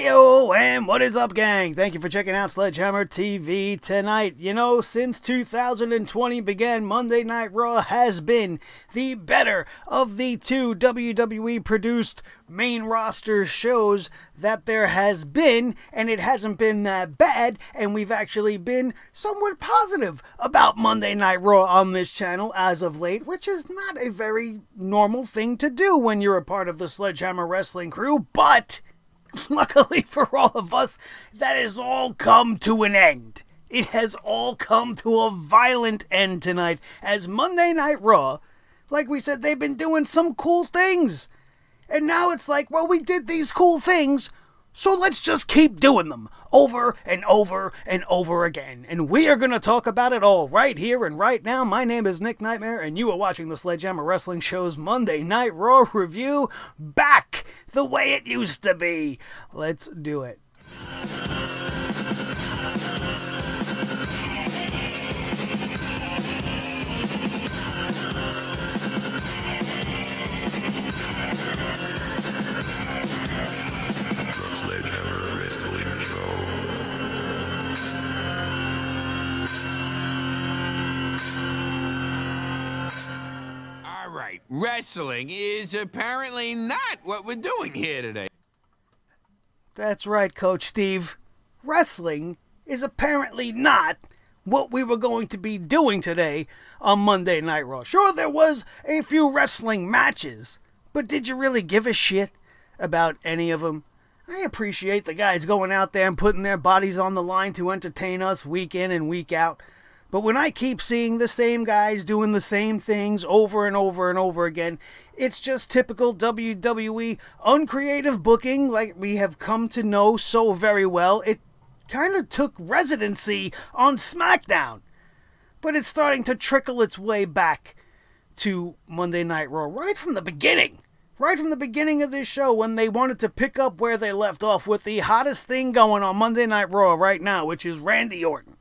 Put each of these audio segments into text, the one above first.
Heyo, and what is up, gang? Thank you for checking out Sledgehammer TV tonight. You know, since 2020 began, Monday Night Raw has been the better of the two WWE-produced main roster shows that there has been, and it hasn't been that bad, and we've actually been somewhat positive about Monday Night Raw on this channel as of late, which is not a very normal thing to do when you're a part of the Sledgehammer Wrestling crew, but luckily for all of us, that has all come to an end. It has all come to a violent end tonight, as Monday Night Raw, like we said, they've been doing some cool things. And now it's like, well, we did these cool things, so let's just keep doing them over and over and over again. And we are going to talk about it all right here and right now. My name is Nick Nightmare, and you are watching the Sledgehammer Wrestling Show's Monday Night Raw review, back the way it used to be. Let's do it. Sledgehammer Wrestling Show. All right, wrestling is apparently not what we're doing here today. That's right, Coach Steve. Wrestling is apparently not what we were going to be doing today on Monday Night Raw. Sure, there was a few wrestling matches, but did you really give a shit about any of them? I appreciate the guys going out there and putting their bodies on the line to entertain us week in and week out. But when I keep seeing the same guys doing the same things over and over and over again, it's just typical WWE uncreative booking like we have come to know so very well. It kind of took residency on SmackDown, but it's starting to trickle its way back to Monday Night Raw right from the beginning. Right from the beginning of this show, when they wanted to pick up where they left off with the hottest thing going on Monday Night Raw right now, which is Randy Orton.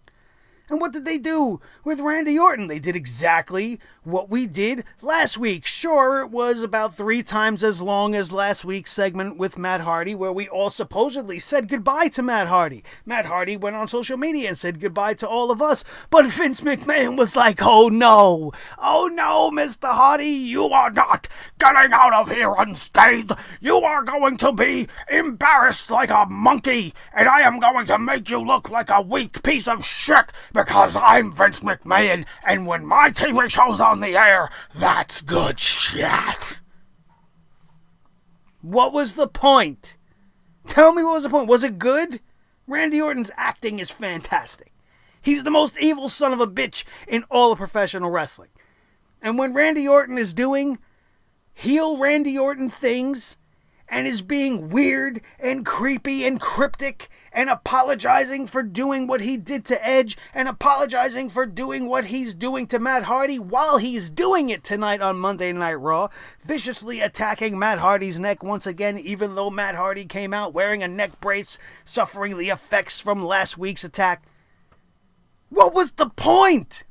And what did they do with Randy Orton? They did exactly what we did last week. Sure, it was about 3 times as long as last week's segment with Matt Hardy, where we all supposedly said goodbye to Matt Hardy. Matt Hardy went on social media and said goodbye to all of us. But Vince McMahon was like, oh no, Mr. Hardy, you are not getting out of here unscathed. You are going to be embarrassed like a monkey, and I am going to make you look like a weak piece of shit, because I'm Vince McMahon, and when my TV show's on the air, that's good shit. What was the point? Tell me what was the point. Was it good? Randy Orton's acting is fantastic. He's the most evil son of a bitch in all of professional wrestling. And when Randy Orton is doing heel Randy Orton things, and is being weird and creepy and cryptic and apologizing for doing what he did to Edge and apologizing for doing what he's doing to Matt Hardy while he's doing it tonight on Monday Night Raw, viciously attacking Matt Hardy's neck once again, even though Matt Hardy came out wearing a neck brace, suffering the effects from last week's attack. What was the point?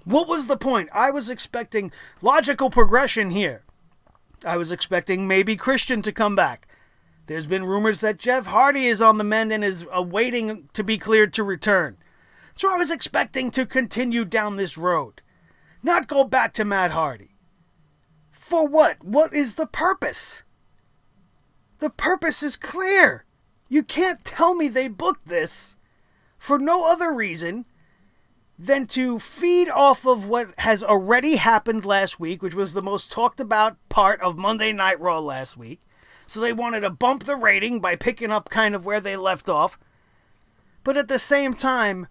What was the point? I was expecting logical progression here. I was expecting maybe Christian to come back. There's been rumors that Jeff Hardy is on the mend and is awaiting to be cleared to return. So I was expecting to continue down this road, not go back to Matt Hardy. For what? What is the purpose? The purpose is clear. You can't tell me they booked this for no other reason than to feed off of what has already happened last week, which was the most talked about part of Monday Night Raw last week. So they wanted to bump the rating by picking up kind of where they left off. But at the same time,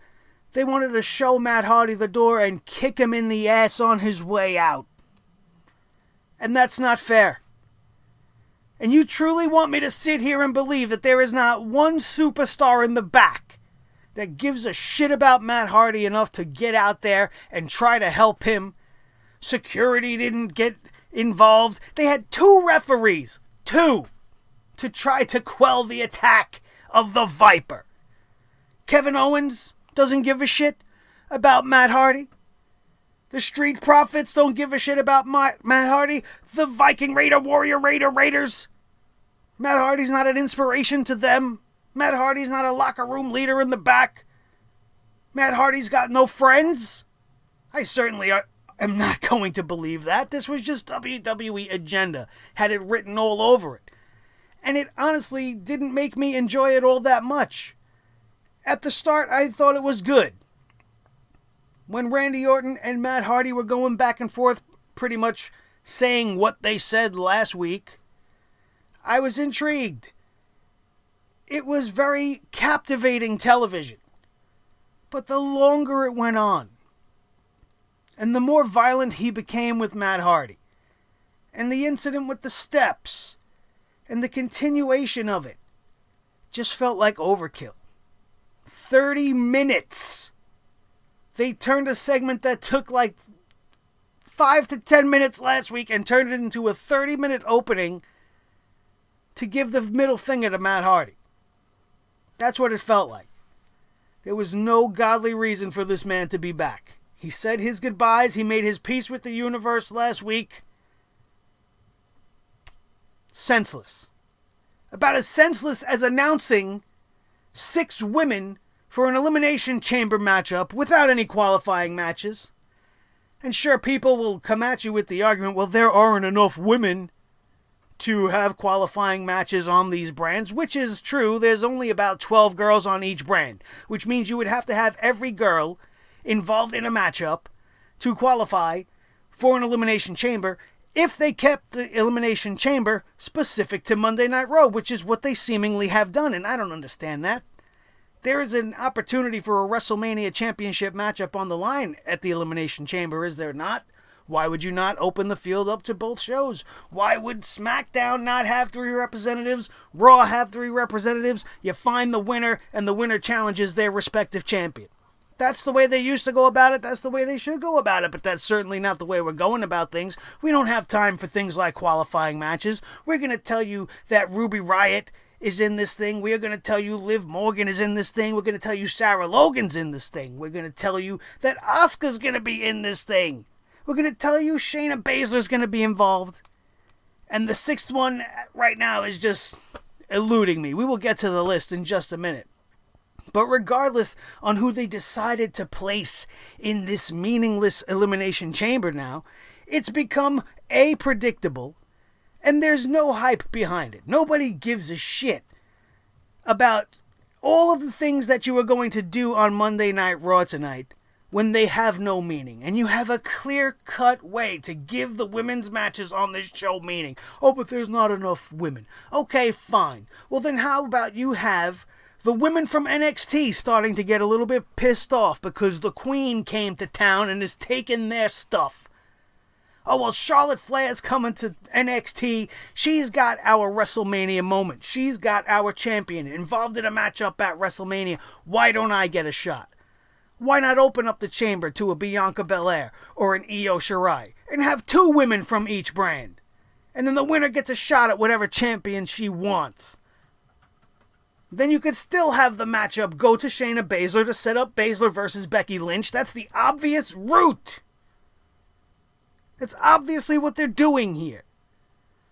they wanted to show Matt Hardy the door and kick him in the ass on his way out. And that's not fair. And you truly want me to sit here and believe that there is not one superstar in the back that gives a shit about Matt Hardy enough to get out there and try to help him? Security didn't get involved. They had 2 referees, 2, to try to quell the attack of the Viper. Kevin Owens doesn't give a shit about Matt Hardy. The Street Profits don't give a shit about Matt Hardy. The Viking Raider, Warrior Raider Raiders Matt Hardy's not an inspiration to them. Matt Hardy's not a locker room leader in the back. Matt Hardy's got no friends. I certainly am not going to believe that. This was just WWE agenda. Had it written all over it. And it honestly didn't make me enjoy it all that much. At the start, I thought it was good. When Randy Orton and Matt Hardy were going back and forth, pretty much saying what they said last week, I was intrigued. It was very captivating television. But the longer it went on, and the more violent he became with Matt Hardy, and the incident with the steps, and the continuation of it, just felt like overkill. 30 minutes. They turned a segment that took like 5 to 10 minutes last week and turned it into a 30-minute opening to give the middle finger to Matt Hardy. That's what it felt like. There was no godly reason for this man to be back. He said his goodbyes. He made his peace with the universe last week. Senseless. About as senseless as announcing 6 women for an Elimination Chamber matchup without any qualifying matches. And sure, people will come at you with the argument, well, there aren't enough women to have qualifying matches on these brands, which is true. There's only about 12 girls on each brand, which means you would have to have every girl involved in a matchup to qualify for an Elimination Chamber if they kept the Elimination Chamber specific to Monday Night Raw, which is what they seemingly have done, and I don't understand that. There is an opportunity for a WrestleMania Championship matchup on the line at the Elimination Chamber, is there not? Why would you not open the field up to both shows? Why would SmackDown not have 3 representatives? Raw have 3 representatives? You find the winner, and the winner challenges their respective champion. That's the way they used to go about it. That's the way they should go about it. But that's certainly not the way we're going about things. We don't have time for things like qualifying matches. We're going to tell you that Ruby Riott is in this thing. We're going to tell you Liv Morgan is in this thing. We're going to tell you Sarah Logan's in this thing. We're going to tell you that Asuka's going to be in this thing. We're going to tell you Shayna Baszler's going to be involved. And the 6th one right now is just eluding me. We will get to the list in just a minute. But regardless on who they decided to place in this meaningless Elimination Chamber now, it's become predictable, and there's no hype behind it. Nobody gives a shit about all of the things that you are going to do on Monday Night Raw tonight when they have no meaning. And you have a clear-cut way to give the women's matches on this show meaning. Oh, but there's not enough women. Okay, fine. Well, then how about you have the women from NXT starting to get a little bit pissed off because the Queen came to town and is taking their stuff. Oh, well, Charlotte Flair's coming to NXT. She's got our WrestleMania moment. She's got our champion involved in a matchup at WrestleMania. Why don't I get a shot? Why not open up the chamber to a Bianca Belair or an Io Shirai and have 2 women from each brand? And then the winner gets a shot at whatever champion she wants. Then you could still have the matchup go to Shayna Baszler to set up Baszler versus Becky Lynch. That's the obvious route. That's obviously what they're doing here.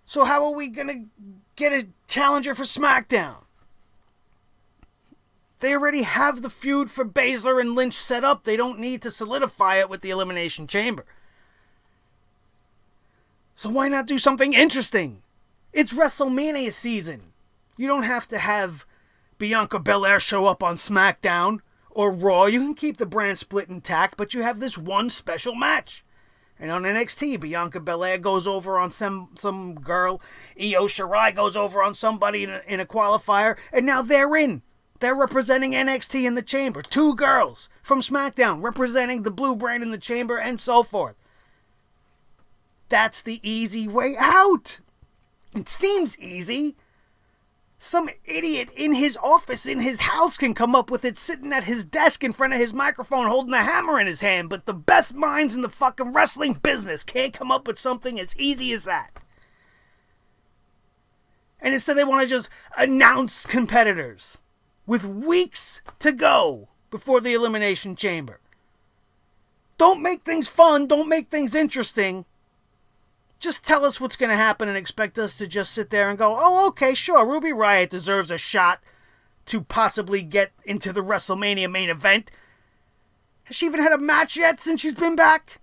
So how are we going to get a challenger for SmackDown? They already have the feud for Baszler and Lynch set up. They don't need to solidify it with the Elimination Chamber. So why not do something interesting? It's WrestleMania season. You don't have to have Bianca Belair show up on SmackDown or Raw. You can keep the brand split intact, but you have this one special match. And on NXT, Bianca Belair goes over on some girl. Io Shirai goes over on somebody in a qualifier. And now they're in. They're representing NXT in the chamber. 2 girls from SmackDown representing the blue brand in the chamber and so forth. That's the easy way out. It seems easy. Some idiot in his office, in his house, can come up with it sitting at his desk in front of his microphone holding a hammer in his hand, but the best minds in the fucking wrestling business can't come up with something as easy as that. And instead they want to just announce competitors with weeks to go before the Elimination Chamber. Don't make things fun, don't make things interesting. just tell us what's going to happen and expect us to just sit there and go, oh, okay, sure, Ruby Riott deserves a shot to possibly get into the WrestleMania main event. Has she even had a match yet since she's been back?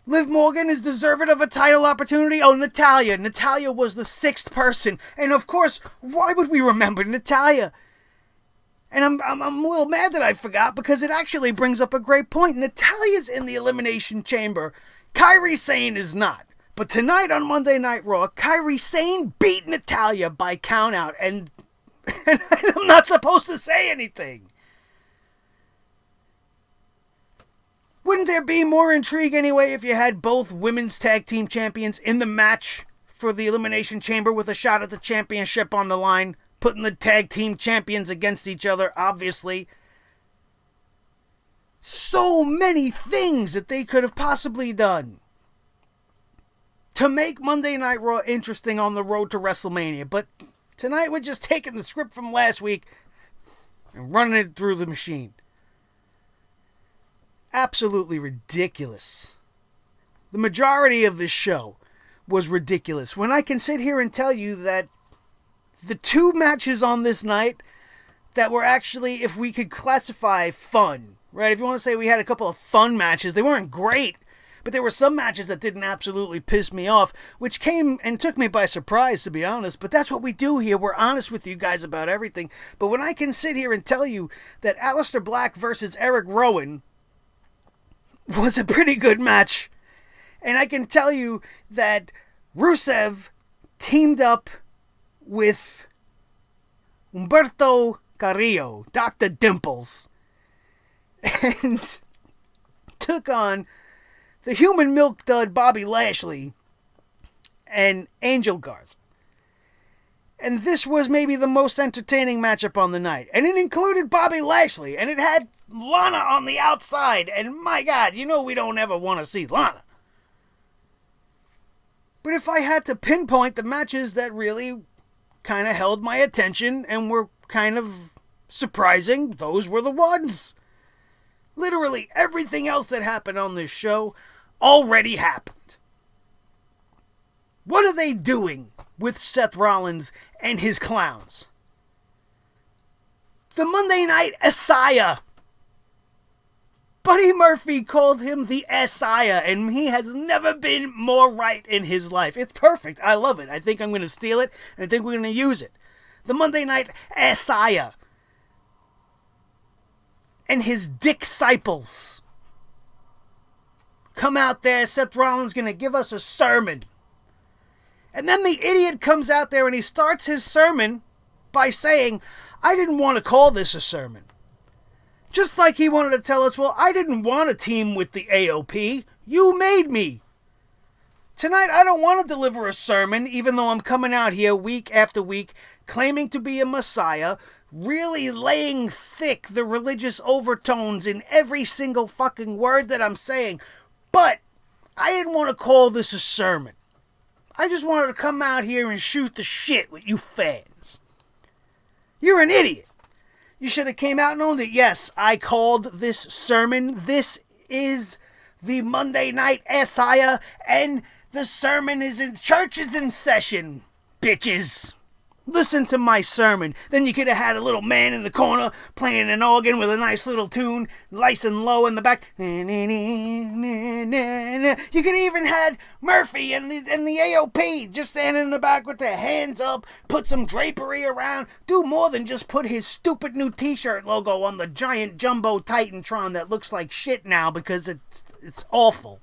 Liv Morgan is deserving of a title opportunity. Oh, Natalya. Natalya was the 6th person. And of course, why would we remember Natalya? And I'm a little mad that I forgot, because it actually brings up a great point. Natalya's in the Elimination Chamber. Kairi Sane is not. But tonight on Monday Night Raw, Kairi Sane beat Natalya by countout. And I'm not supposed to say anything. Wouldn't there be more intrigue anyway if you had both women's tag team champions in the match for the Elimination Chamber with a shot at the championship on the line, putting the tag team champions against each other, obviously? So many things that they could have possibly done to make Monday Night Raw interesting on the road to WrestleMania. But tonight we're just taking the script from last week and running it through the machine. Absolutely ridiculous. The majority of this show was ridiculous. When I can sit here and tell you that the 2 matches on this night that were actually, if we could classify, fun, right? If you want to say we had a couple of fun matches, they weren't great, but there were some matches that didn't absolutely piss me off, which came and took me by surprise, to be honest. But that's what we do here. We're honest with you guys about everything. But when I can sit here and tell you that Aleister Black versus Eric Rowan was a pretty good match, and I can tell you that Rusev teamed up with Humberto Carrillo, Dr. Dimples, and took on the human milk dud Bobby Lashley and Angel Garza. And this was maybe the most entertaining matchup on the night. And it included Bobby Lashley, and it had Lana on the outside. And my God, you know we don't ever want to see Lana. But if I had to pinpoint the matches that really kind of held my attention and were kind of surprising, those were the ones. Literally everything else that happened on this show already happened. What are they doing with Seth Rollins and his clowns? The Monday Night Messiah. Buddy Murphy called him the Messiah, and he has never been more right in his life. It's perfect. I love it. I think I'm going to steal it, and I think we're going to use it. The Monday Night Messiah. And his disciples. Come out there, Seth Rollins going to give us a sermon. And then the idiot comes out there and he starts his sermon by saying, I didn't want to call this a sermon. Just like he wanted to tell us, well, I didn't want to team with the AOP. You made me. Tonight, I don't want to deliver a sermon, even though I'm coming out here week after week, claiming to be a messiah, really laying thick the religious overtones in every single fucking word that I'm saying. But I didn't want to call this a sermon. I just wanted to come out here and shoot the shit with you fans. You're an idiot. You should have came out and owned it. Yes, I called this sermon. This is the Monday Night Messiah, and the sermon is in, church is in session, bitches. Listen to my sermon. Then you could have had a little man in the corner playing an organ with a nice little tune, nice and low in the back. You could even had Murphy and the AOP just standing in the back with their hands up, put some drapery around, do more than just put his stupid new t-shirt logo on the giant jumbo Titantron that looks like shit now because it's awful.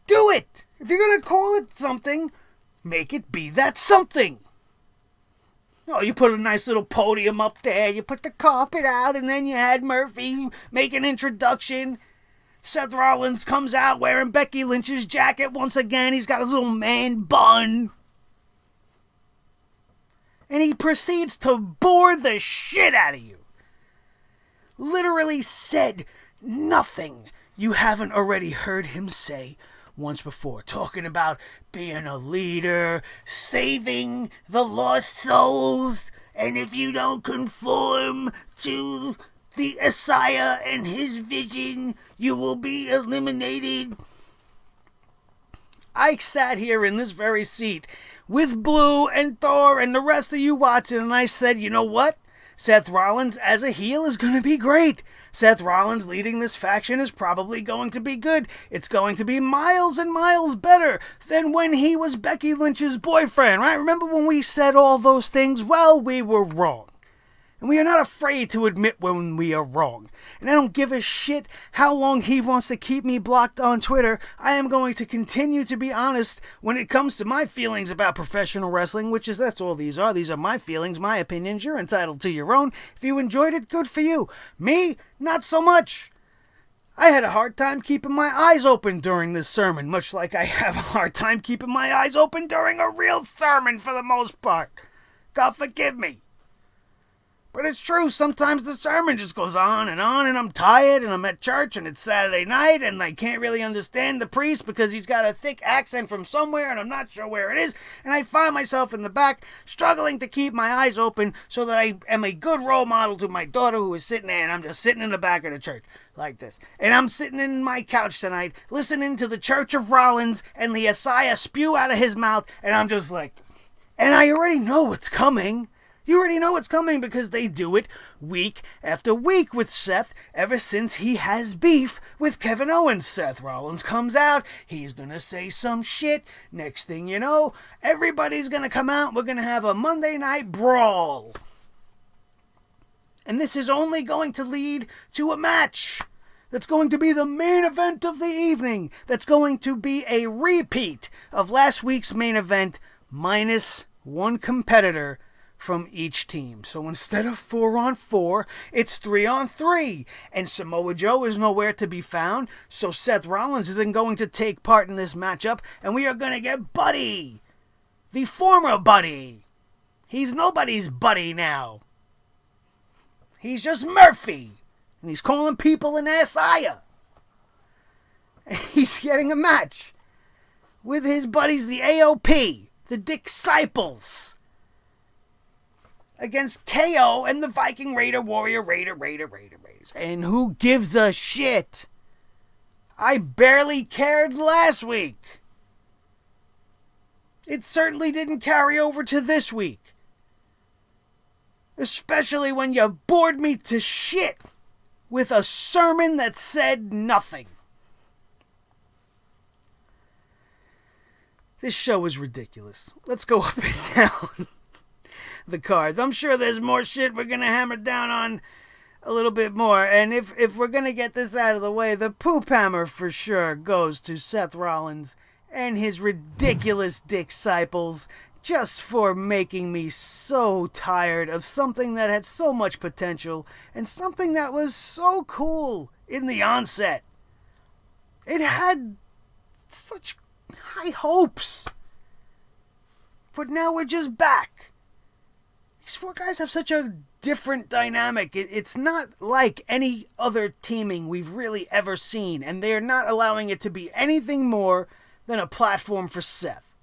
Do it! If you're going to call it something, make it be that something. Oh, you put a nice little podium up there, you put the carpet out, and then you had Murphy make an introduction. Seth Rollins comes out wearing Becky Lynch's jacket once again. He's got his little man bun. And he proceeds to bore the shit out of you. Literally said nothing you haven't already heard him say once before, talking about being a leader, saving the lost souls, and if you don't conform to the Messiah and his vision, you will be eliminated. I sat here in this very seat with Blue and Thor and the rest of you watching, and I said, you know what? Seth Rollins as a heel is going to be great. Seth Rollins leading this faction is probably going to be good. It's going to be miles and miles better than when he was Becky Lynch's boyfriend, right? Remember when we said all those things? Well, we were wrong. And we are not afraid to admit when we are wrong. And I don't give a shit how long he wants to keep me blocked on Twitter. I am going to continue to be honest when it comes to my feelings about professional wrestling, which is that's all these are. These are my feelings, my opinions. You're entitled to your own. If you enjoyed it, good for you. Me, not so much. I had a hard time keeping my eyes open during this sermon, much like I have a hard time keeping my eyes open during a real sermon for the most part. God forgive me. But it's true, sometimes the sermon just goes on, and I'm tired, and I'm at church, and it's Saturday night, and I can't really understand the priest because he's got a thick accent from somewhere, and I'm not sure where it is, and I find myself in the back, struggling to keep my eyes open so that I am a good role model to my daughter who is sitting there, and I'm just sitting in the back of the church, like this. And I'm sitting in my couch tonight, listening to the Church of Rollins and the Messiah spew out of his mouth, and I'm just like this. And I already know what's coming. You already know what's coming because they do it week after week with Seth ever since he has beef with Kevin Owens. Seth Rollins comes out, he's going to say some shit. Next thing you know, everybody's going to come out. We're going to have a Monday Night Brawl. And this is only going to lead to a match that's going to be the main event of the evening. That's going to be a repeat of last week's main event minus one competitor from each team. So instead of 4-on-4, it's 3-on-3. And Samoa Joe is nowhere to be found, so Seth Rollins isn't going to take part in this matchup, and we are going to get Buddy, the former Buddy. He's nobody's buddy now. He's just Murphy, and he's calling people an Messiah. And he's getting a match with his buddies, the AOP, the Disciples, against KO and the Viking Raider Warrior Raiders. And who gives a shit? I barely cared last week. It certainly didn't carry over to this week. Especially when you bored me to shit with a sermon that said nothing. This show is ridiculous. Let's go up and down the cards. I'm sure there's more shit we're going to hammer down on a little bit more. And if we're going to get this out of the way, the poop hammer for sure goes to Seth Rollins and his ridiculous disciples just for making me so tired of something that had so much potential and something that was so cool in the onset. It had such high hopes. But now we're just back. These four guys have such a different dynamic. It's not like any other teaming we've really ever seen, and they're not allowing it to be anything more than a platform for Seth.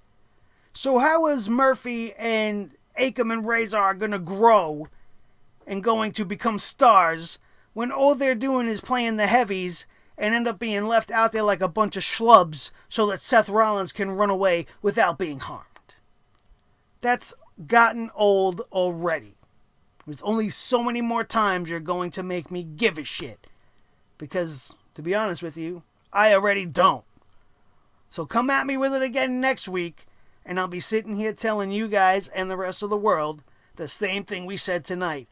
So how is Murphy and Akam and Razor going to grow and going to become stars when all they're doing is playing the heavies and end up being left out there like a bunch of schlubs so that Seth Rollins can run away without being harmed? That's gotten old already. There's only so many more times you're going to make me give a shit. Because, to be honest with you, I already don't. So come at me with it again next week, and I'll be sitting here telling you guys and the rest of the world the same thing we said tonight.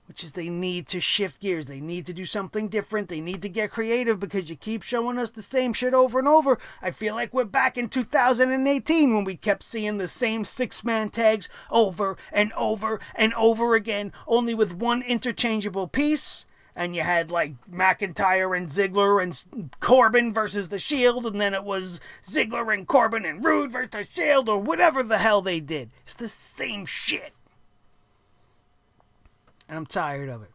Which is they need to shift gears. They need to do something different. They need to get creative because you keep showing us the same shit over and over. I feel like we're back in 2018 when we kept seeing the same six-man tags over and over and over again, only with one interchangeable piece. And you had like McIntyre and Ziggler and Corbin versus the Shield, and then it was Ziggler and Corbin and Rude versus the Shield, or whatever the hell they did. It's the same shit. And I'm tired of it.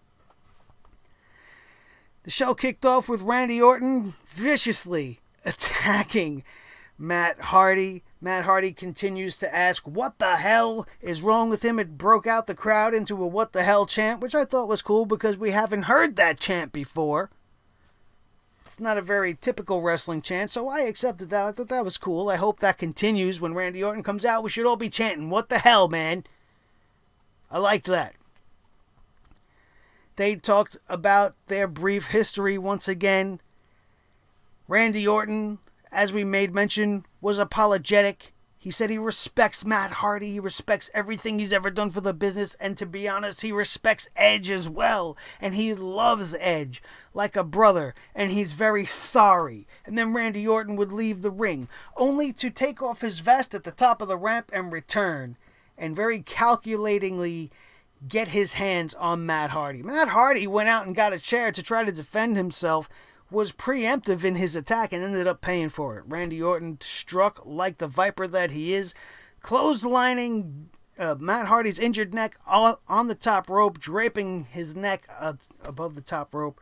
The show kicked off with Randy Orton viciously attacking Matt Hardy. Matt Hardy continues to ask, what the hell is wrong with him? It broke out the crowd into a what the hell chant, which I thought was cool because we haven't heard that chant before. It's not a very typical wrestling chant, so I accepted that. I thought that was cool. I hope that continues when Randy Orton comes out. We should all be chanting, what the hell, man? I liked that. They talked about their brief history once again. Randy Orton, as we made mention, was apologetic. He said he respects Matt Hardy. He respects everything he's ever done for the business. And to be honest, he respects Edge as well. And he loves Edge like a brother. And he's very sorry. And then Randy Orton would leave the ring, only to take off his vest at the top of the ramp and return. And very calculatingly get his hands on Matt Hardy. Matt Hardy went out and got a chair to try to defend himself, was preemptive in his attack and ended up paying for it. Randy Orton struck like the viper that he is, clotheslining Matt Hardy's injured neck on the top rope, draping his neck above the top rope,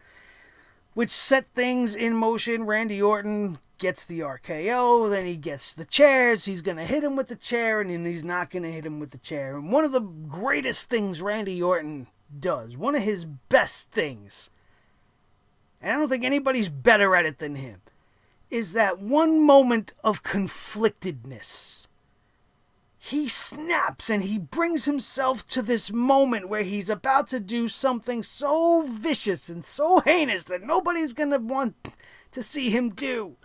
which set things in motion. Randy Orton gets the RKO, then he gets the chairs. He's going to hit him with the chair, and then he's not going to hit him with the chair. And one of the greatest things Randy Orton does, one of his best things, and I don't think anybody's better at it than him, is that one moment of conflictedness. He snaps and he brings himself to this moment where he's about to do something so vicious and so heinous that nobody's going to want to see him do.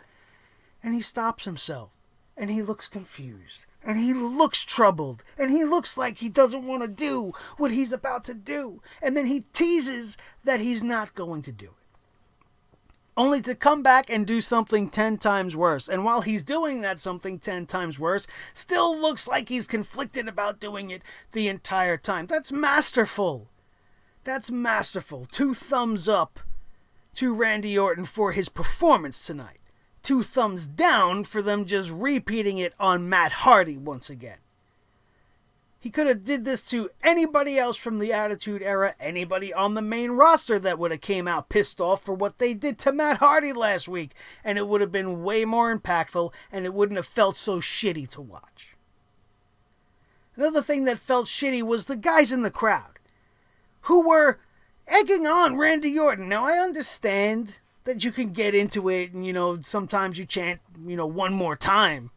And he stops himself, and he looks confused, and he looks troubled, and he looks like he doesn't want to do what he's about to do. And then he teases that he's not going to do it, only to come back and do something 10 times worse. And while he's doing that something 10 times worse, still looks like he's conflicted about doing it the entire time. That's masterful. That's masterful. 2 thumbs up to Randy Orton for his performance tonight. 2 thumbs down for them just repeating it on Matt Hardy once again. He could have did this to anybody else from the Attitude Era, anybody on the main roster that would have came out pissed off for what they did to Matt Hardy last week, and it would have been way more impactful, and it wouldn't have felt so shitty to watch. Another thing that felt shitty was the guys in the crowd, who were egging on Randy Orton. Now, I understand that you can get into it, and, sometimes you chant, one more time.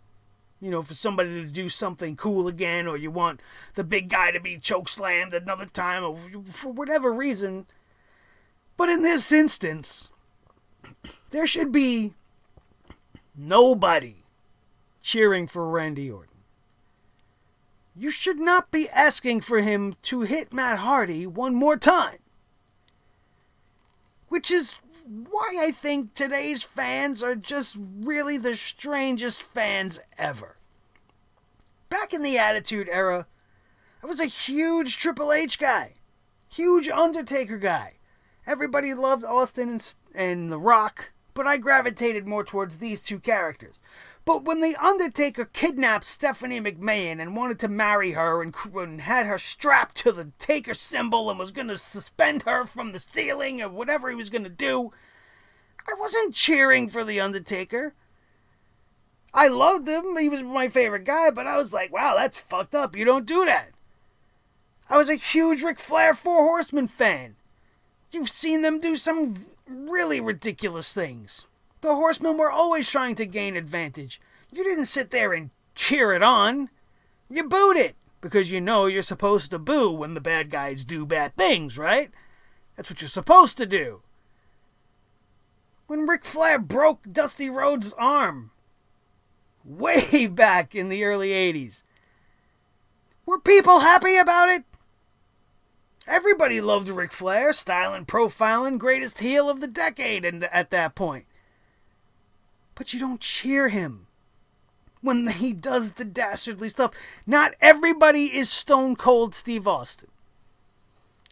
For somebody to do something cool again, or you want the big guy to be chokeslammed another time, or for whatever reason. But in this instance, there should be nobody cheering for Randy Orton. You should not be asking for him to hit Matt Hardy one more time. Which is why I think today's fans are just really the strangest fans ever. Back in the Attitude Era, I was a huge Triple H guy. Huge Undertaker guy. Everybody loved Austin and The Rock, but I gravitated more towards these 2 characters. But when The Undertaker kidnapped Stephanie McMahon and wanted to marry her and had her strapped to the Taker symbol and was going to suspend her from the ceiling or whatever he was going to do, I wasn't cheering for The Undertaker. I loved him. He was my favorite guy, but I was like, wow, that's fucked up. You don't do that. I was a huge Ric Flair 4 Horsemen fan. You've seen them do some really ridiculous things. The Horsemen were always trying to gain advantage. You didn't sit there and cheer it on. You booed it, because you're supposed to boo when the bad guys do bad things, right? That's what you're supposed to do. When Ric Flair broke Dusty Rhodes' arm, way back in the early 80s, were people happy about it? Everybody loved Ric Flair, styling, profiling, greatest heel of the decade at that point. But you don't cheer him when he does the dastardly stuff. Not everybody is Stone Cold Steve Austin.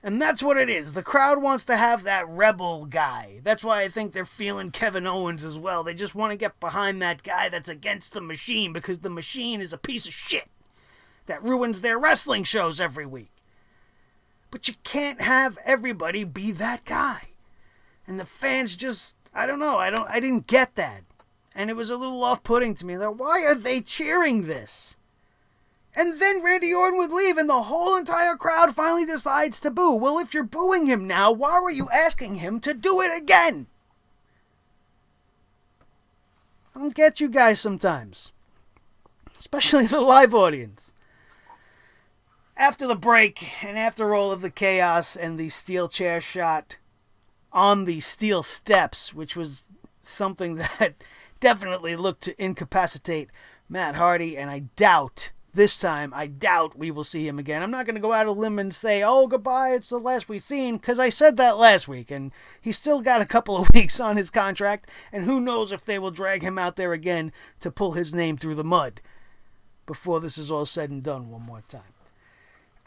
And that's what it is. The crowd wants to have that rebel guy. That's why I think they're feeling Kevin Owens as well. They just want to get behind that guy that's against the machine, because the machine is a piece of shit that ruins their wrestling shows every week. But you can't have everybody be that guy. And the fans just, I don't know, I didn't get that. And it was a little off-putting to me. Like, why are they cheering this? And then Randy Orton would leave, and the whole entire crowd finally decides to boo. Well, if you're booing him now, why were you asking him to do it again? I don't get you guys sometimes. Especially the live audience. After the break, and after all of the chaos and the steel chair shot on the steel steps, which was something that definitely looked to incapacitate Matt Hardy, and I doubt we will see him again. I'm not going to go out on a limb and say, oh, goodbye, it's the last we've seen, because I said that last week, and he's still got a couple of weeks on his contract, and who knows if they will drag him out there again to pull his name through the mud before this is all said and done one more time.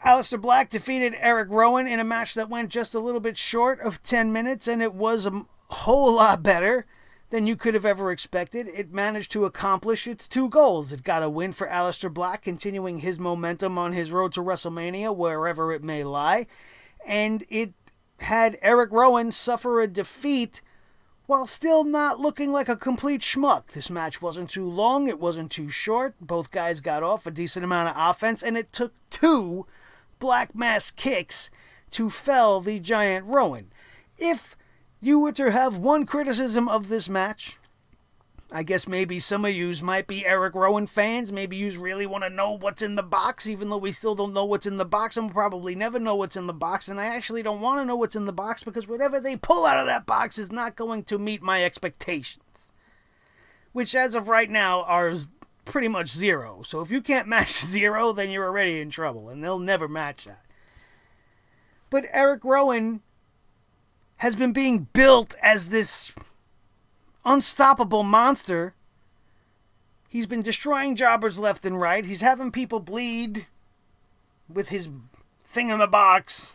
Aleister Black defeated Eric Rowan in a match that went just a little bit short of 10 minutes, and it was a whole lot better than you could have ever expected. It managed to accomplish its two goals. It got a win for Aleister Black, continuing his momentum on his road to WrestleMania, wherever it may lie. And it had Eric Rowan suffer a defeat while still not looking like a complete schmuck. This match wasn't too long. It wasn't too short. Both guys got off a decent amount of offense, and it took 2 Black Mass kicks to fell the giant Rowan. If you were to have one criticism of this match, I guess maybe some of yous might be Eric Rowan fans. Maybe yous really want to know what's in the box, even though we still don't know what's in the box, and we'll probably never know what's in the box. And I actually don't want to know what's in the box, because whatever they pull out of that box is not going to meet my expectations, which as of right now are pretty much 0. So if you can't match 0, then you're already in trouble, and they'll never match that. But Eric Rowan has been being built as this unstoppable monster. He's been destroying jobbers left and right. He's having people bleed with his thing in the box.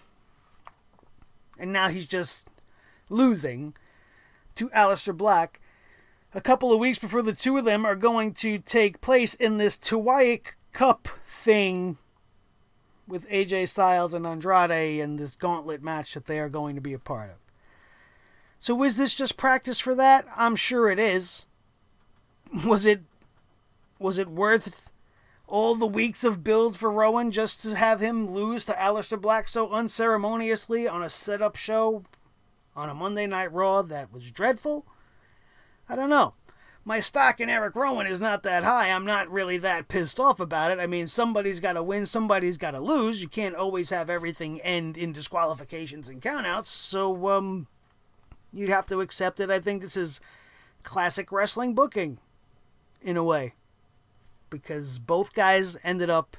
And now he's just losing to Aleister Black. A couple of weeks before the two of them are going to take place in this Tawaiic Cup thing with AJ Styles and Andrade and this gauntlet match that they are going to be a part of. So is this just practice for that? I'm sure it is. Was it worth all the weeks of build for Rowan just to have him lose to Aleister Black so unceremoniously on a setup show on a Monday Night Raw that was dreadful? I don't know. My stock in Eric Rowan is not that high. I'm not really that pissed off about it. I mean, somebody's got to win, somebody's got to lose. You can't always have everything end in disqualifications and countouts. So, you'd have to accept it. I think this is classic wrestling booking, in a way. Because both guys ended up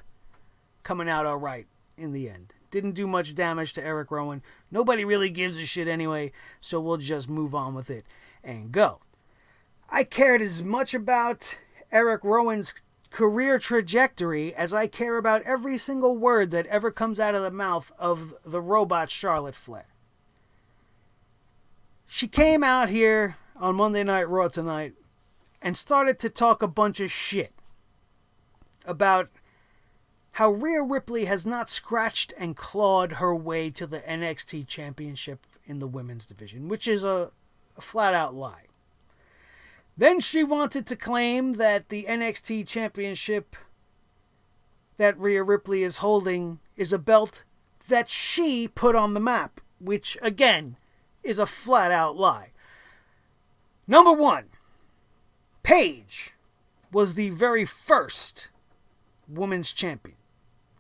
coming out all right in the end. Didn't do much damage to Eric Rowan. Nobody really gives a shit anyway, so we'll just move on with it and go. I cared as much about Eric Rowan's career trajectory as I care about every single word that ever comes out of the mouth of the robot Charlotte Flair. She came out here on Monday Night Raw tonight and started to talk a bunch of shit about how Rhea Ripley has not scratched and clawed her way to the NXT Championship in the women's division, which is a flat-out lie. Then she wanted to claim that the NXT Championship that Rhea Ripley is holding is a belt that she put on the map, which, again, is a flat-out lie. Number 1, Paige was the very first women's champion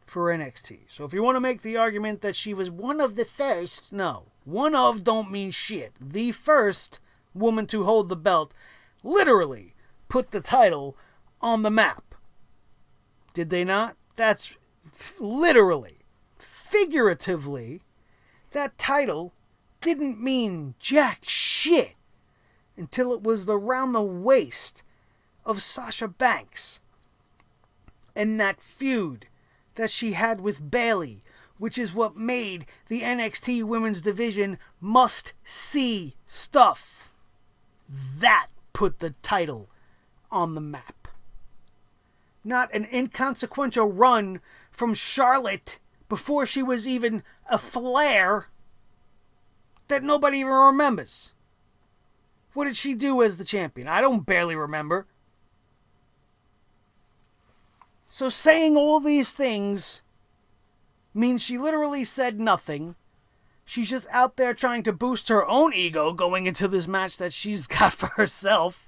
for NXT. So if you want to make the argument that she was one of the first, no. One of don't mean shit. The first woman to hold the belt literally put the title on the map. Did they not? That's literally, figuratively, that title didn't mean jack shit until it was around the waist of Sasha Banks and that feud that she had with Bayley, which is what made the NXT women's division must-see stuff. That put the title on the map. Not an inconsequential run from Charlotte before she was even a Flair that nobody even remembers. What did she do as the champion? I don't barely remember. So saying all these things means she literally said nothing. She's just out there trying to boost her own ego going into this match that she's got for herself.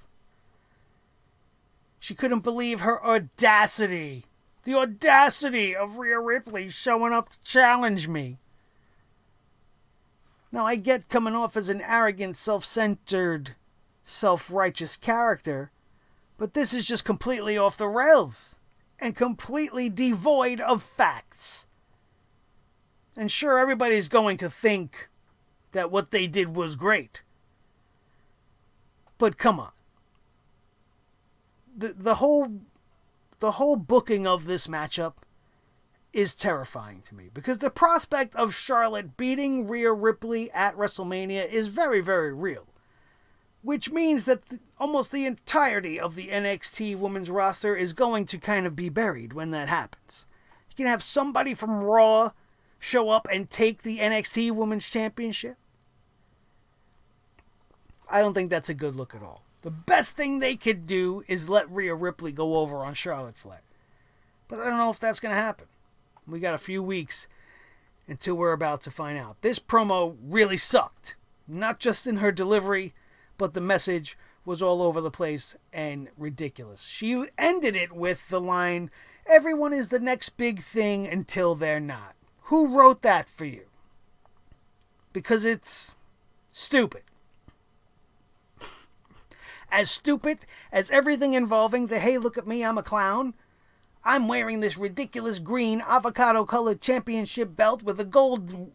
She couldn't believe her audacity. The audacity of Rhea Ripley showing up to challenge me. Now, I get coming off as an arrogant, self-centered, self-righteous character, but this is just completely off the rails and completely devoid of facts. And sure, everybody's going to think that what they did was great. But come on. The whole booking of this matchup is terrifying to me, because the prospect of Charlotte beating Rhea Ripley at WrestleMania is very, very real. Which means that almost the entirety of the NXT women's roster is going to kind of be buried when that happens. You can have somebody from Raw show up and take the NXT Women's Championship. I don't think that's a good look at all. The best thing they could do is let Rhea Ripley go over on Charlotte Flair. But I don't know if that's going to happen. We got a few weeks until we're about to find out. This promo really sucked. Not just in her delivery, but the message was all over the place and ridiculous. She ended it with the line, "Everyone is the next big thing until they're not." Who wrote that for you? Because it's stupid. As stupid as everything involving the "hey, look at me, I'm a clown. I'm wearing this ridiculous green avocado-colored championship belt with a gold,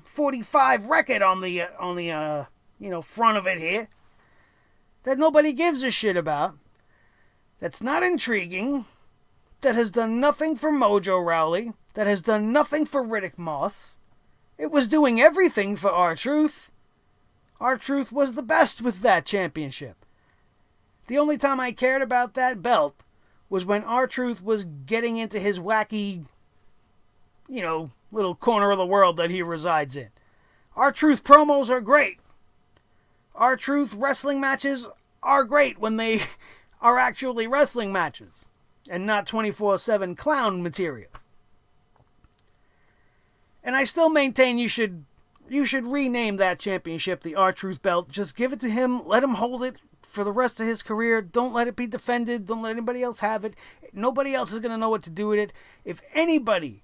45 record on the front of it here, that nobody gives a shit about, that's not intriguing, that has done nothing for Mojo Rawley, that has done nothing for Riddick Moss. It was doing everything for R-Truth. R-Truth was the best with that championship. The only time I cared about that belt was when R-Truth was getting into his wacky, little corner of the world that he resides in. R-Truth promos are great. R-Truth wrestling matches are great when they are actually wrestling matches and not 24/7 clown material. And I still maintain you should rename that championship the R-Truth belt. Just give it to him. Let him hold it for the rest of his career. Don't let it be defended. Don't let anybody else have it. Nobody else is going to know what to do with it. If anybody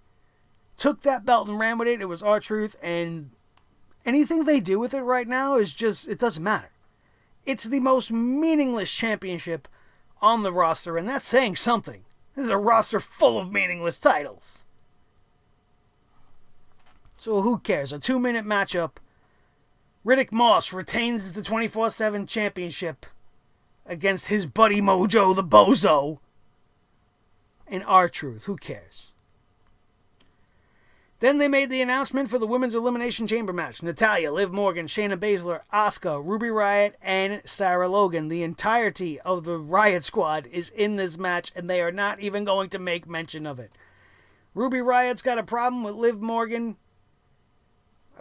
took that belt and ran with it, it was R-Truth. And anything they do with it right now is just, it doesn't matter. It's the most meaningless championship on the roster, and that's saying something. This is a roster full of meaningless titles. So who cares? A 2-minute matchup. Riddick Moss retains the 24/7 championship against his buddy Mojo the Bozo. And R-Truth. Who cares? Then they made the announcement for the Women's Elimination Chamber match. Natalya, Liv Morgan, Shayna Baszler, Asuka, Ruby Riott, and Sarah Logan. The entirety of the Riott Squad is in this match, and they are not even going to make mention of it. Ruby Riott's got a problem with Liv Morgan,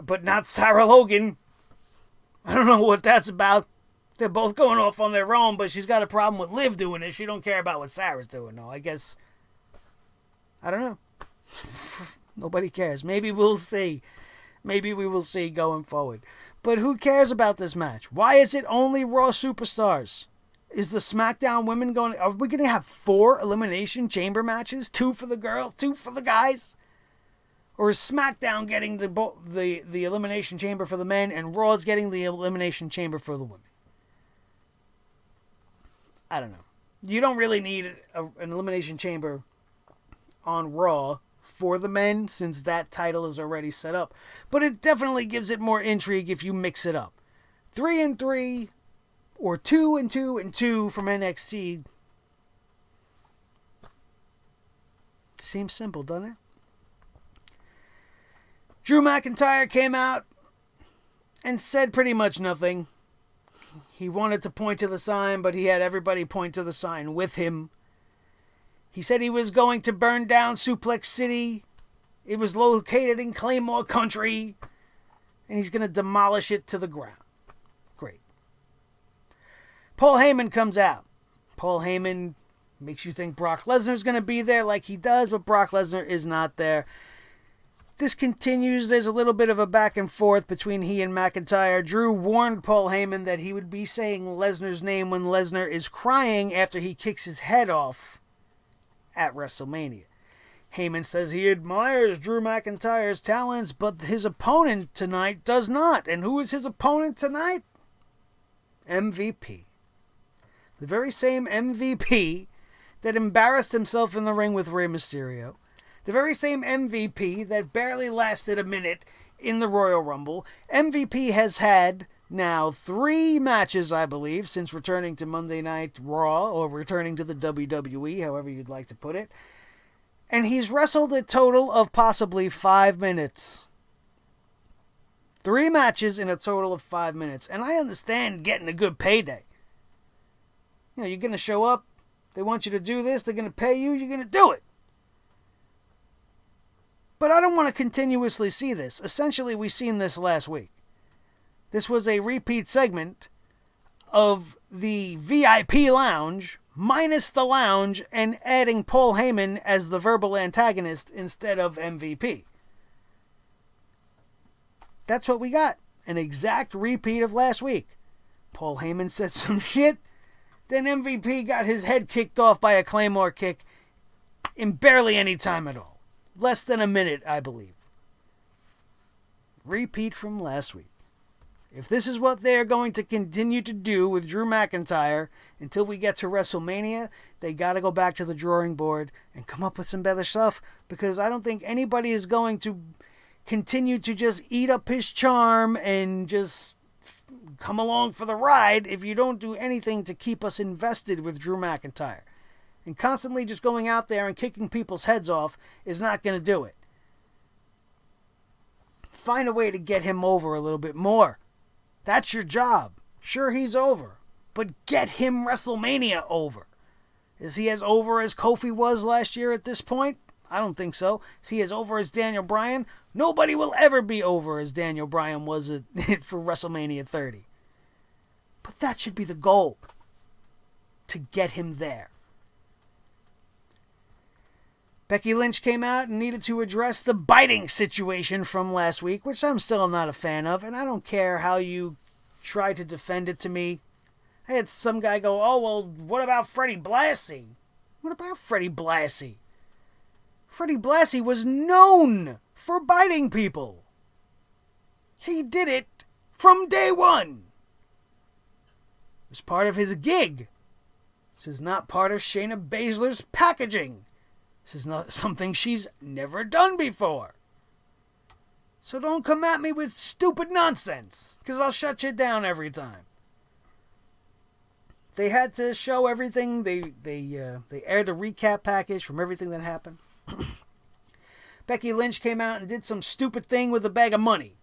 but not Sarah Logan. I don't know what that's about. They're both going off on their own, but she's got a problem with Liv doing it. She don't care about what Sarah's doing, though. I guess, I don't know. Nobody cares. Maybe we'll see. Maybe we will see going forward. But who cares about this match? Why is it only Raw superstars? Is the SmackDown women going... Are we going to have 4 Elimination Chamber matches? 2 for the girls, 2 for the guys? Or is SmackDown getting the Elimination Chamber for the men and Raw's getting the Elimination Chamber for the women? I don't know. You don't really need an Elimination Chamber on Raw for the men, since that title is already set up. But it definitely gives it more intrigue if you mix it up. 3-3 or 2-2 from NXT. Seems simple, doesn't it? Drew McIntyre came out and said pretty much nothing. He wanted to point to the sign, but he had everybody point to the sign with him. He said he was going to burn down Suplex City. It was located in Claymore Country. And he's going to demolish it to the ground. Great. Paul Heyman comes out. Paul Heyman makes you think Brock Lesnar's going to be there like he does, but Brock Lesnar is not there. This continues. There's a little bit of a back and forth between he and McIntyre. Drew warned Paul Heyman that he would be saying Lesnar's name when Lesnar is crying after he kicks his head off at WrestleMania. Heyman says he admires Drew McIntyre's talents, but his opponent tonight does not. And who is his opponent tonight? MVP. The very same MVP that embarrassed himself in the ring with Rey Mysterio. The very same MVP that barely lasted a minute in the Royal Rumble. MVP has had now 3 matches, I believe, since returning to Monday Night Raw, or returning to the WWE, however you'd like to put it. And he's wrestled a total of possibly 5 minutes. 3 matches in a total of 5 minutes. And I understand getting a good payday. You know, you're going to show up. They want you to do this. They're going to pay you. You're going to do it. But I don't want to continuously see this. Essentially, we seen this last week. This was a repeat segment of the VIP lounge, minus the lounge, and adding Paul Heyman as the verbal antagonist instead of MVP. That's what we got. An exact repeat of last week. Paul Heyman said some shit. Then MVP got his head kicked off by a Claymore kick in barely any time at all. Less than a minute, I believe. Repeat from last week. If this is what they're going to continue to do with Drew McIntyre until we get to WrestleMania, they got to go back to the drawing board and come up with some better stuff, because I don't think anybody is going to continue to just eat up his charm and just come along for the ride if you don't do anything to keep us invested with Drew McIntyre. And constantly just going out there and kicking people's heads off is not going to do it. Find a way to get him over a little bit more. That's your job. Sure, he's over, but get him WrestleMania over. Is he as over as Kofi was last year at this point? I don't think so. Is he as over as Daniel Bryan? Nobody will ever be over as Daniel Bryan was for WrestleMania 30. But that should be the goal. To get him there. Becky Lynch came out and needed to address the biting situation from last week, which I'm still not a fan of, and I don't care how you try to defend it to me. I had some guy go, oh, well, what about Freddie Blassie? What about Freddie Blassie? Freddie Blassie was known for biting people. He did it from day one. It was part of his gig. This is not part of Shayna Baszler's packaging. This is not something she's never done before. So don't come at me with stupid nonsense, because I'll shut you down every time. They had to show everything. They aired a recap package from everything that happened. Becky Lynch came out and did some stupid thing with a bag of money.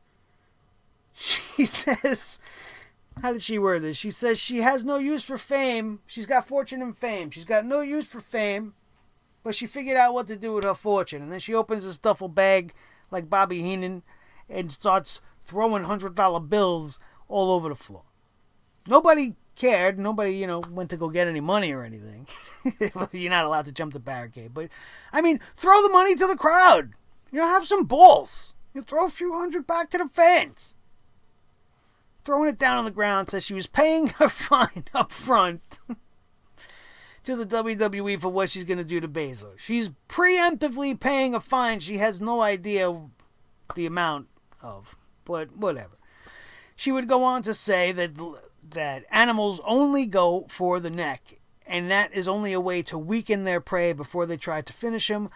She says, how did she word this? She says she has no use for fame. She's got fortune and fame. She's got no use for fame. But she figured out what to do with her fortune. And then she opens this duffel bag like Bobby Heenan and starts throwing $100 bills all over the floor. Nobody cared. Nobody, went to go get any money or anything. You're not allowed to jump the barricade. But, throw the money to the crowd. Have some balls. Throw a few hundred back to the fans. Throwing it down on the ground, says she was paying her fine up front to the WWE for what she's going to do to Baszler. She's preemptively paying a fine she has no idea the amount of, but whatever. She would go on to say that animals only go for the neck, and that is only a way to weaken their prey before they try to finish him.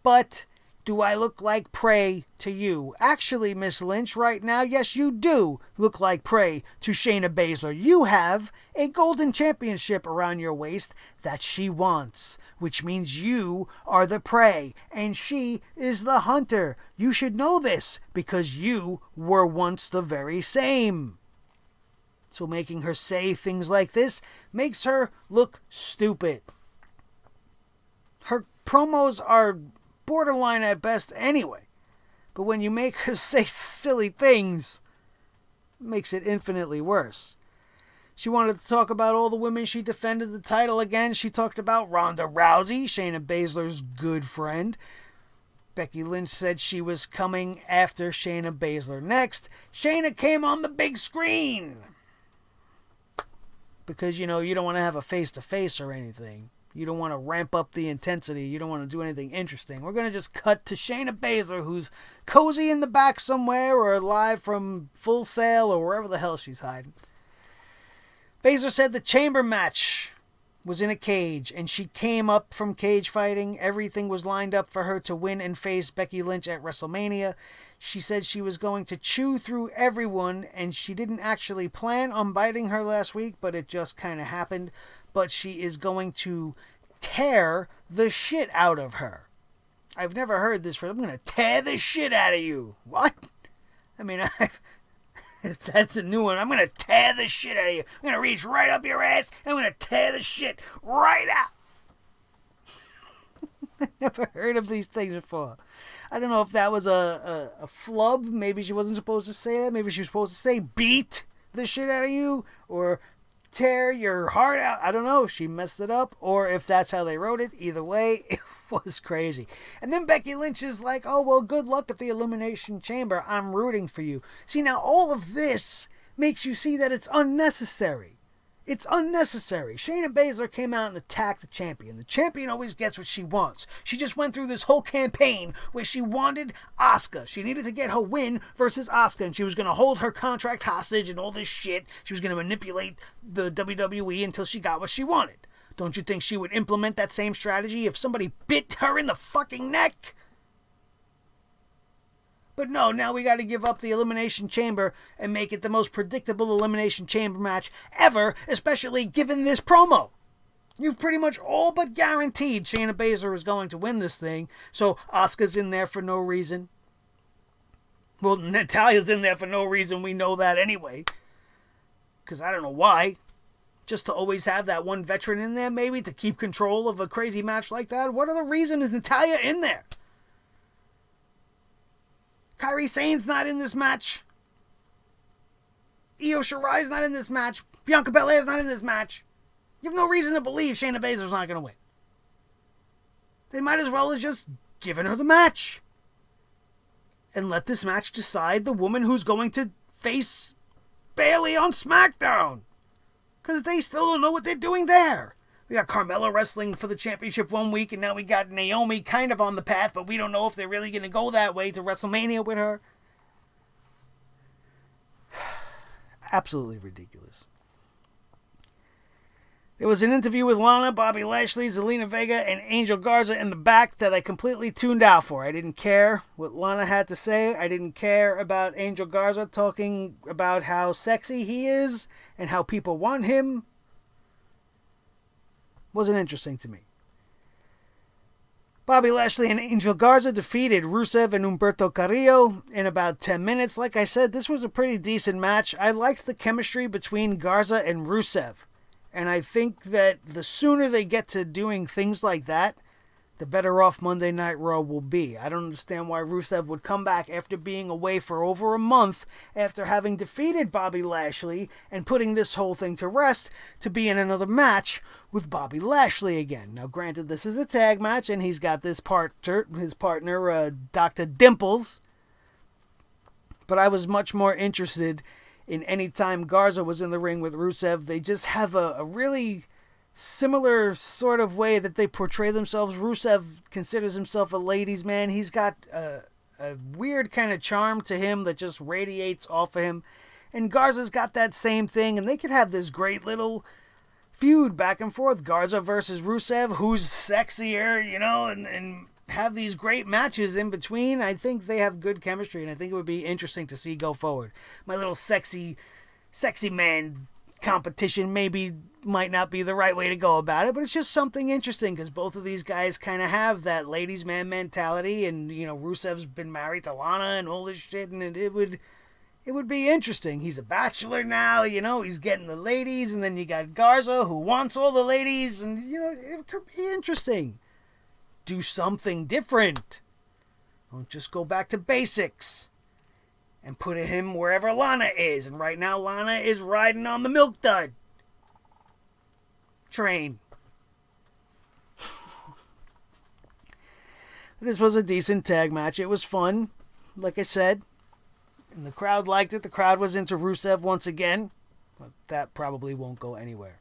But do I look like prey to you? Actually, Miss Lynch, right now, yes, you do look like prey to Shayna Baszler. You have a golden championship around your waist that she wants, which means you are the prey and she is the hunter. You should know this because you were once the very same. So making her say things like this makes her look stupid. Her promos are borderline at best anyway. But when you make her say silly things, it makes it infinitely worse. She wanted to talk about all the women she defended the title against. She talked about Ronda Rousey, Shayna Baszler's good friend. Becky Lynch said she was coming after Shayna Baszler next. Shayna came on the big screen. Because, you don't want to have a face-to-face or anything. You don't want to ramp up the intensity. You don't want to do anything interesting. We're going to just cut to Shayna Baszler, who's cozy in the back somewhere or live from Full Sail or wherever the hell she's hiding. Baszler said the chamber match was in a cage, and she came up from cage fighting. Everything was lined up for her to win and face Becky Lynch at WrestleMania. She said she was going to chew through everyone, and she didn't actually plan on biting her last week, but it just kind of happened. But she is going to tear the shit out of her. I've never heard this phrase. I'm going to tear the shit out of you. What? I mean, that's a new one. I'm going to tear the shit out of you. I'm going to reach right up your ass, and I'm going to tear the shit right out. I never heard of these things before. I don't know if that was a flub. Maybe she wasn't supposed to say that. Maybe she was supposed to say beat the shit out of you or tear your heart out. I don't know. She messed it up, or if that's how they wrote it. Either way, it was crazy. And then Becky Lynch is like, oh, well, good luck at the Elimination Chamber. I'm rooting for you. See, now all of this makes you see that it's unnecessary. It's unnecessary. Shayna Baszler came out and attacked the champion. The champion always gets what she wants. She just went through this whole campaign where she wanted Asuka. She needed to get her win versus Asuka, and she was going to hold her contract hostage and all this shit. She was going to manipulate the WWE until she got what she wanted. Don't you think she would implement that same strategy if somebody bit her in the fucking neck? But no, now we got to give up the Elimination Chamber and make it the most predictable Elimination Chamber match ever, especially given this promo. You've pretty much all but guaranteed Shayna Baszler is going to win this thing, so Asuka's in there for no reason. Well, Natalya's in there for no reason, we know that anyway. Because I don't know why. Just to always have that one veteran in there, maybe, to keep control of a crazy match like that? What other reason is Natalya in there? Kairi Sane's not in this match. Io Shirai's not in this match. Bianca Belair's not in this match. You have no reason to believe Shayna Baszler's not going to win. They might as well have just given her the match. And let this match decide the woman who's going to face Bayley on SmackDown. Because they still don't know what they're doing there. We got Carmella wrestling for the championship one week, and now we got Naomi kind of on the path, but we don't know if they're really going to go that way to WrestleMania with her. Absolutely ridiculous. There was an interview with Lana, Bobby Lashley, Zelina Vega, and Angel Garza in the back that I completely tuned out for. I didn't care what Lana had to say. I didn't care about Angel Garza talking about how sexy he is and how people want him. Wasn't interesting to me. Bobby Lashley and Angel Garza defeated Rusev and Humberto Carrillo in about 10 minutes. Like I said, this was a pretty decent match. I liked the chemistry between Garza and Rusev. And I think that the sooner they get to doing things like that, the better off Monday Night Raw will be. I don't understand why Rusev would come back after being away for over a month after having defeated Bobby Lashley and putting this whole thing to rest to be in another match with Bobby Lashley again. Now, granted, this is a tag match and he's got his partner, Dr. Dimples. But I was much more interested in any time Garza was in the ring with Rusev. They just have a really similar sort of way that they portray themselves. Rusev considers himself a ladies' man. He's got a weird kind of charm to him that just radiates off of him. And Garza's got that same thing, and they could have this great little feud back and forth. Garza versus Rusev, who's sexier, and have these great matches in between. I think they have good chemistry, and I think it would be interesting to see go forward. My little sexy man competition might not be the right way to go about it, but it's just something interesting because both of these guys kind of have that ladies' man mentality, and Rusev's been married to Lana and all this shit, and it would be interesting. He's a bachelor now, he's getting the ladies, and then you got Garza who wants all the ladies, and it could be interesting. Do something different. Don't just go back to basics. And put him wherever Lana is. And right now Lana is riding on the milk dud. train. This was a decent tag match. It was fun, like I said. And the crowd liked it. The crowd was into Rusev once again. But that probably won't go anywhere.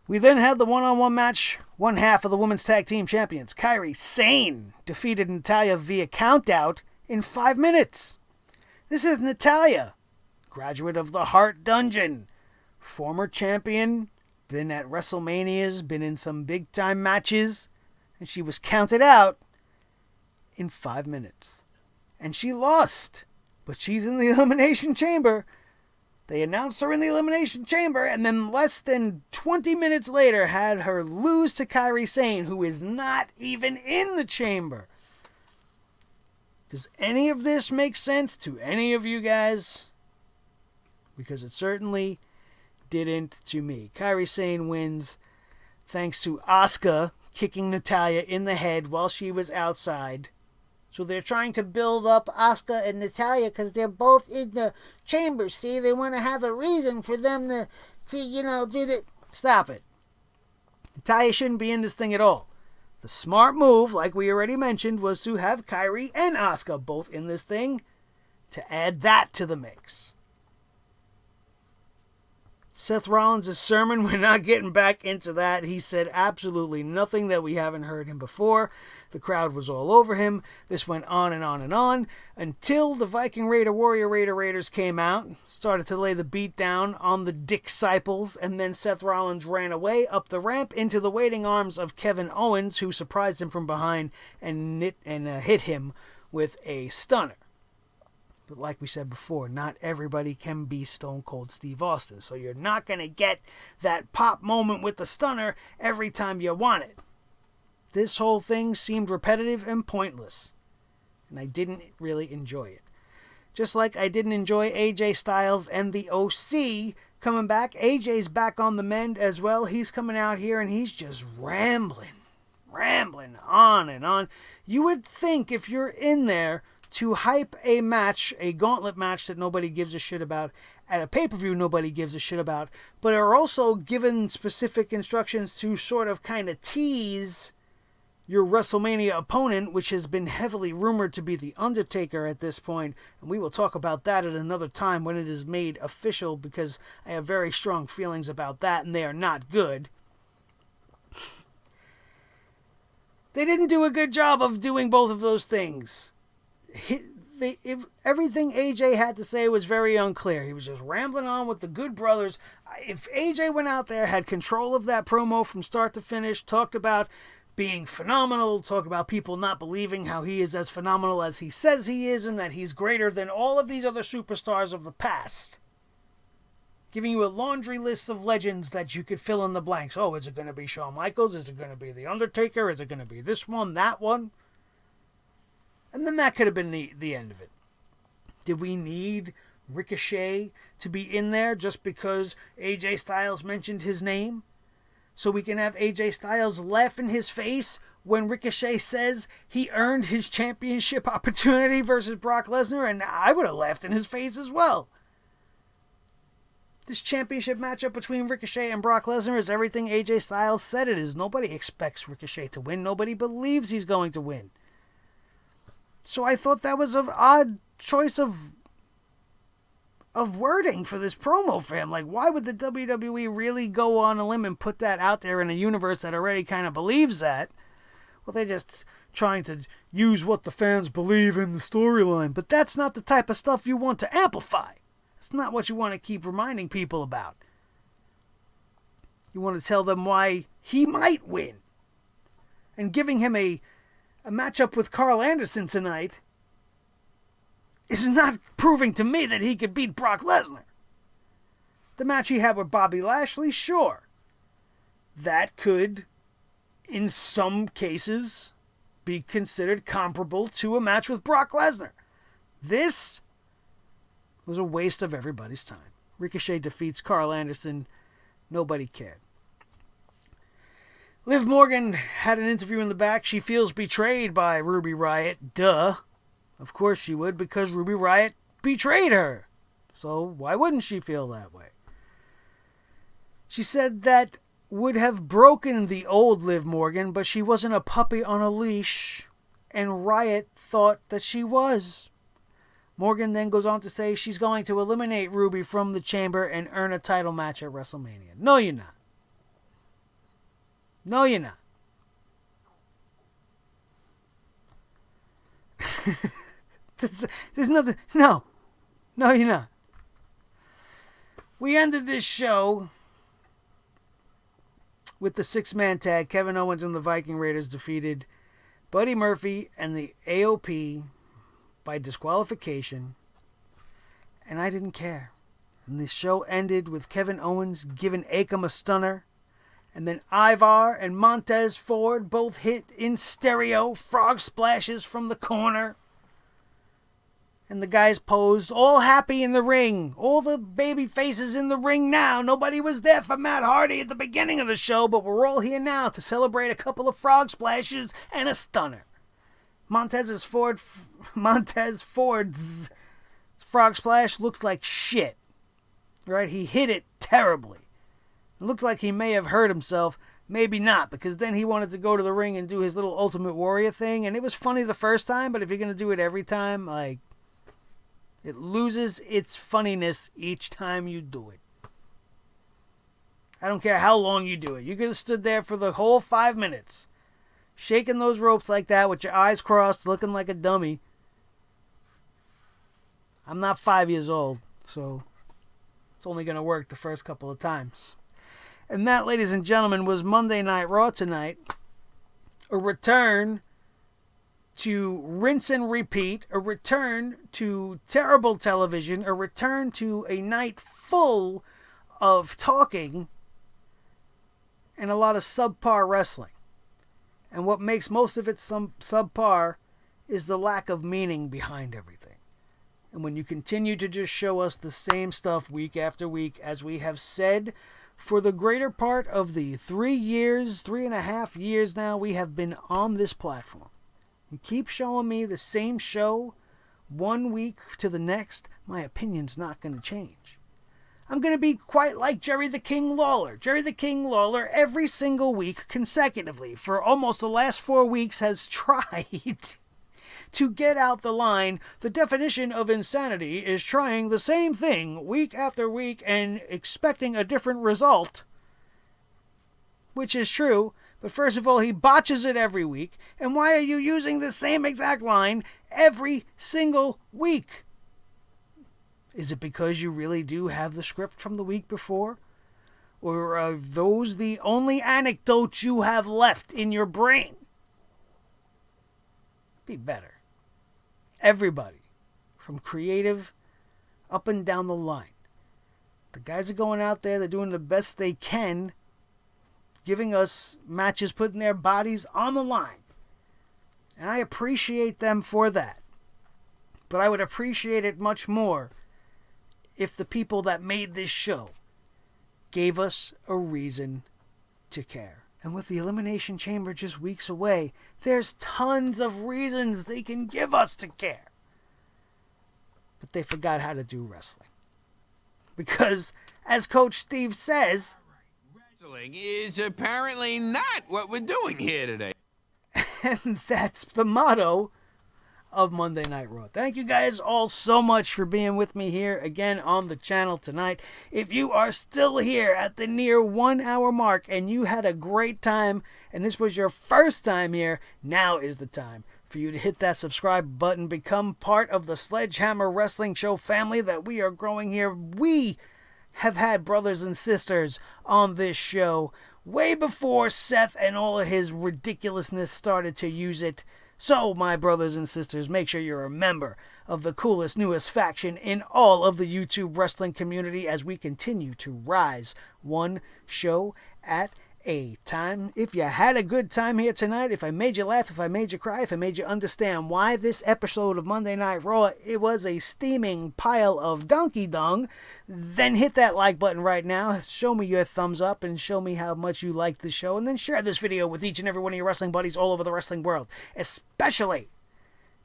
We then had the one-on-one match. One half of the women's tag team champions, Kairi Sane, defeated Natalya via countout in 5 minutes. This is Natalya, graduate of the Heart Dungeon, former champion, been at WrestleManias, been in some big-time matches, and she was counted out in 5 minutes. And she lost, but she's in the Elimination Chamber. They announced her in the Elimination Chamber, and then less than 20 minutes later had her lose to Kairi Sane, who is not even in the chamber. Does any of this make sense to any of you guys? Because it certainly didn't to me. Kairi Sane wins thanks to Asuka kicking Natalya in the head while she was outside. So they're trying to build up Asuka and Natalya because they're both in the chamber. See, they want to have a reason for them to do that. Stop it. Natalya shouldn't be in this thing at all. The smart move, like we already mentioned, was to have Kairi and Asuka both in this thing to add that to the mix. Seth Rollins' sermon, we're not getting back into that. He said absolutely nothing that we haven't heard him before. The crowd was all over him. This went on and on and on until the Viking Raider Warrior Raiders came out, started to lay the beat down on the Disciples, and then Seth Rollins ran away up the ramp into the waiting arms of Kevin Owens, who surprised him from behind and hit him with a stunner. But like we said before, not everybody can be Stone Cold Steve Austin. So you're not going to get that pop moment with the stunner every time you want it. This whole thing seemed repetitive and pointless. And I didn't really enjoy it. Just like I didn't enjoy AJ Styles and the OC coming back. AJ's back on the mend as well. He's coming out here and he's just rambling on and on. You would think if you're in there to hype a match, a gauntlet match that nobody gives a shit about, at a pay-per-view nobody gives a shit about, but are also given specific instructions to sort of kind of tease your WrestleMania opponent, which has been heavily rumored to be The Undertaker at this point, and we will talk about that at another time when it is made official, because I have very strong feelings about that, and they are not good. They didn't do a good job of doing both of those things. Everything AJ had to say was very unclear. He was just rambling on with the Good Brothers. If AJ went out there, had control of that promo from start to finish, talked about being phenomenal, talked about people not believing how he is as phenomenal as he says he is, and that he's greater than all of these other superstars of the past, giving you a laundry list of legends that you could fill in the blanks. Oh, is it going to be Shawn Michaels? Is it going to be The Undertaker? Is it going to be this one, that one? And then that could have been the end of it. Did we need Ricochet to be in there just because AJ Styles mentioned his name? So we can have AJ Styles laugh in his face when Ricochet says he earned his championship opportunity versus Brock Lesnar, and I would have laughed in his face as well. This championship matchup between Ricochet and Brock Lesnar is everything AJ Styles said it is. Nobody expects Ricochet to win. Nobody believes he's going to win. So I thought that was an odd choice of wording for this promo for him. Like, why would the WWE really go on a limb and put that out there in a universe that already kind of believes that? Well, they're just trying to use what the fans believe in the storyline. But that's not the type of stuff you want to amplify. It's not what you want to keep reminding people about. You want to tell them why he might win. And giving him a matchup with Carl Anderson tonight is not proving to me that he could beat Brock Lesnar. The match he had with Bobby Lashley, sure. That could, in some cases, be considered comparable to a match with Brock Lesnar. This was a waste of everybody's time. Ricochet defeats Carl Anderson. Nobody cared. Liv Morgan had an interview in the back. She feels betrayed by Ruby Riott. Duh. Of course she would, because Ruby Riott betrayed her. So why wouldn't she feel that way? She said that would have broken the old Liv Morgan, but she wasn't a puppy on a leash, and Riot thought that she was. Morgan then goes on to say she's going to eliminate Ruby from the chamber and earn a title match at WrestleMania. No, you're not. No, you're not. There's nothing. No. No, you're not. We ended this show with the six-man tag. Kevin Owens and the Viking Raiders defeated Buddy Murphy and the AOP by disqualification, and I didn't care. And the show ended with Kevin Owens giving Akam a stunner, and then Ivar and Montez Ford both hit in stereo frog splashes from the corner. And the guys posed, all happy in the ring. All the baby faces in the ring now. Nobody was there for Matt Hardy at the beginning of the show, but we're all here now to celebrate a couple of frog splashes and a stunner. Montez Ford's frog splash looked like shit. Right? He hit it terribly. It looked like he may have hurt himself. Maybe not, because then he wanted to go to the ring and do his little Ultimate Warrior thing, and it was funny the first time, but if you're going to do it every time, like, it loses its funniness each time you do it. I don't care how long you do it. You could have stood there for the whole 5 minutes, shaking those ropes like that with your eyes crossed, looking like a dummy. I'm not 5 years old, so it's only going to work the first couple of times. And that, ladies and gentlemen, was Monday Night Raw tonight. A return to rinse and repeat, a return to terrible television, a return to a night full of talking and a lot of subpar wrestling. And what makes most of it subpar is the lack of meaning behind everything. And when you continue to just show us the same stuff week after week, as we have said for the greater part of the 3.5 years now we have been on this platform, you keep showing me the same show 1 week to the next, my opinion's not going to change. I'm going to be quite like Jerry the King Lawler. Jerry the King Lawler, every single week consecutively for almost the last 4 weeks, has tried to get out the line, the definition of insanity is trying the same thing week after week and expecting a different result, which is true. But first of all, he botches it every week. And why are you using the same exact line every single week? Is it because you really do have the script from the week before? Or are those the only anecdotes you have left in your brain? Be better. Everybody, from creative up and down the line. The guys are going out there, they're doing the best they can, giving us matches, putting their bodies on the line. And I appreciate them for that. But I would appreciate it much more if the people that made this show gave us a reason to care. And with the Elimination Chamber just weeks away, there's tons of reasons they can give us to care. But they forgot how to do wrestling. Because, as Coach Steve says, wrestling is apparently not what we're doing here today. And that's the motto of Monday Night Raw. Thank you guys all so much for being with me here again on the channel tonight. If you are still here at the near 1 hour mark and you had a great time and this was your first time here, now is the time for you to hit that subscribe button, become part of the Sledgehammer Wrestling Show family that we are growing here. We have had brothers and sisters on this show way before Seth and all of his ridiculousness started to use it. So, my brothers and sisters, make sure you're a member of the coolest, newest faction in all of the YouTube wrestling community as we continue to rise one show at a time. If you had a good time here tonight, if I made you laugh, if I made you cry, if I made you understand why this episode of Monday Night Raw, it was a steaming pile of donkey dung, then hit that like button right now. Show me your thumbs up and show me how much you liked the show. And then share this video with each and every one of your wrestling buddies all over the wrestling world, especially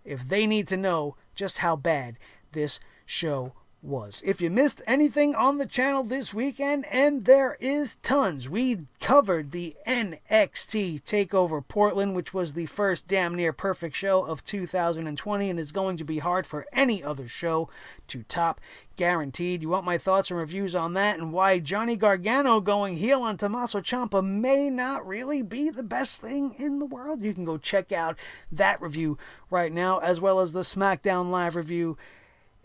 if they need to know just how bad this show was. If you missed anything on the channel this weekend, and there is tons, we covered the NXT TakeOver Portland, which was the first damn near perfect show of 2020 and is going to be hard for any other show to top, guaranteed. You want my thoughts and reviews on that and why Johnny Gargano going heel on Tommaso Ciampa may not really be the best thing in the world? You can go check out that review right now, as well as the SmackDown Live review,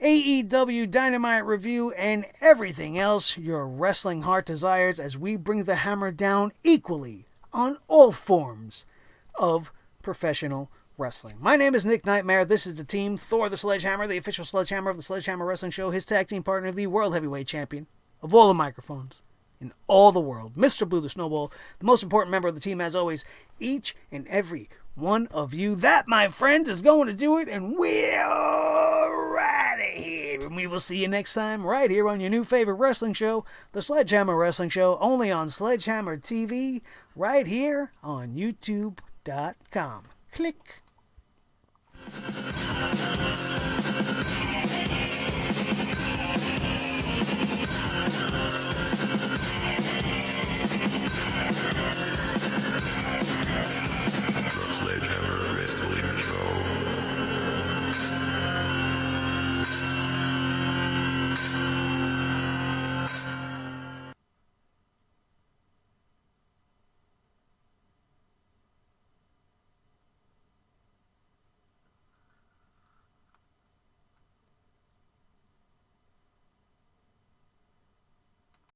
AEW Dynamite review, and everything else your wrestling heart desires as we bring the hammer down equally on all forms of professional wrestling. My name is Nick Nightmare. This is the team. Thor the Sledgehammer, the official Sledgehammer of the Sledgehammer Wrestling Show. His tag team partner, the World Heavyweight Champion of all the microphones in all the world, Mr. Blue the Snowball, the most important member of the team as always, each and every one of you. That, my friends, is going to do it, and we're right here. And we will see you next time right here on your new favorite wrestling show, the Sledgehammer Wrestling Show, only on Sledgehammer TV, right here on YouTube.com. Click.